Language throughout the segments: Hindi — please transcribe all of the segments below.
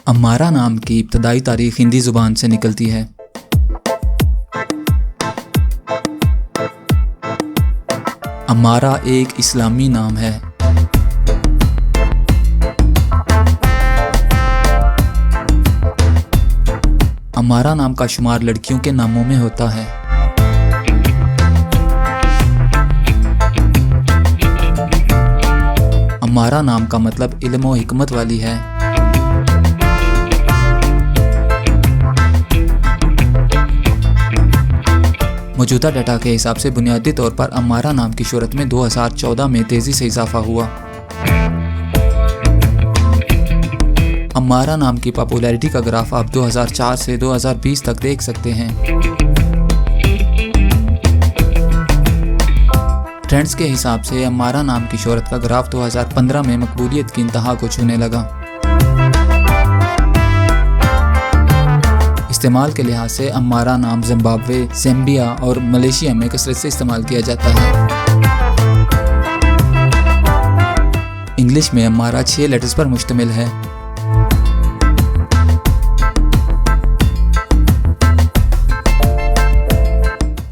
अम्मारा नाम की इब्तदाई तारीख हिंदी ज़ुबान से निकलती है। अम्मारा एक इस्लामी नाम है। अम्मारा नाम का शुमार लड़कियों के नामों में होता है। अम्मारा नाम का मतलब इल्म व हिकमत वाली है। मौजूदा डाटा के हिसाब से बुनियादी तौर पर अम्मारा नाम की शोहरत में 2014 में तेज़ी से इजाफा हुआ। अम्मारा नाम की पॉपुलैरिटी का ग्राफ आप 2004 से 2020 तक देख सकते हैं। ट्रेंड्स के हिसाब से अम्मारा नाम की शोहरत का ग्राफ 2015 में मकबूलियत की इंतहा को छूने लगा। इस्तेमाल के लिहाज से अम्मारा नाम जिम्बाब्वे, ज़ैम्बिया और मलेशिया में कसरत से इस्तेमाल किया जाता है। इंग्लिश में अम्मारा 6 लेटर्स पर मुश्तमिल है।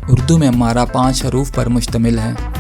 उर्दू में अम्मारा 5 हरूफ पर मुश्तमिल है।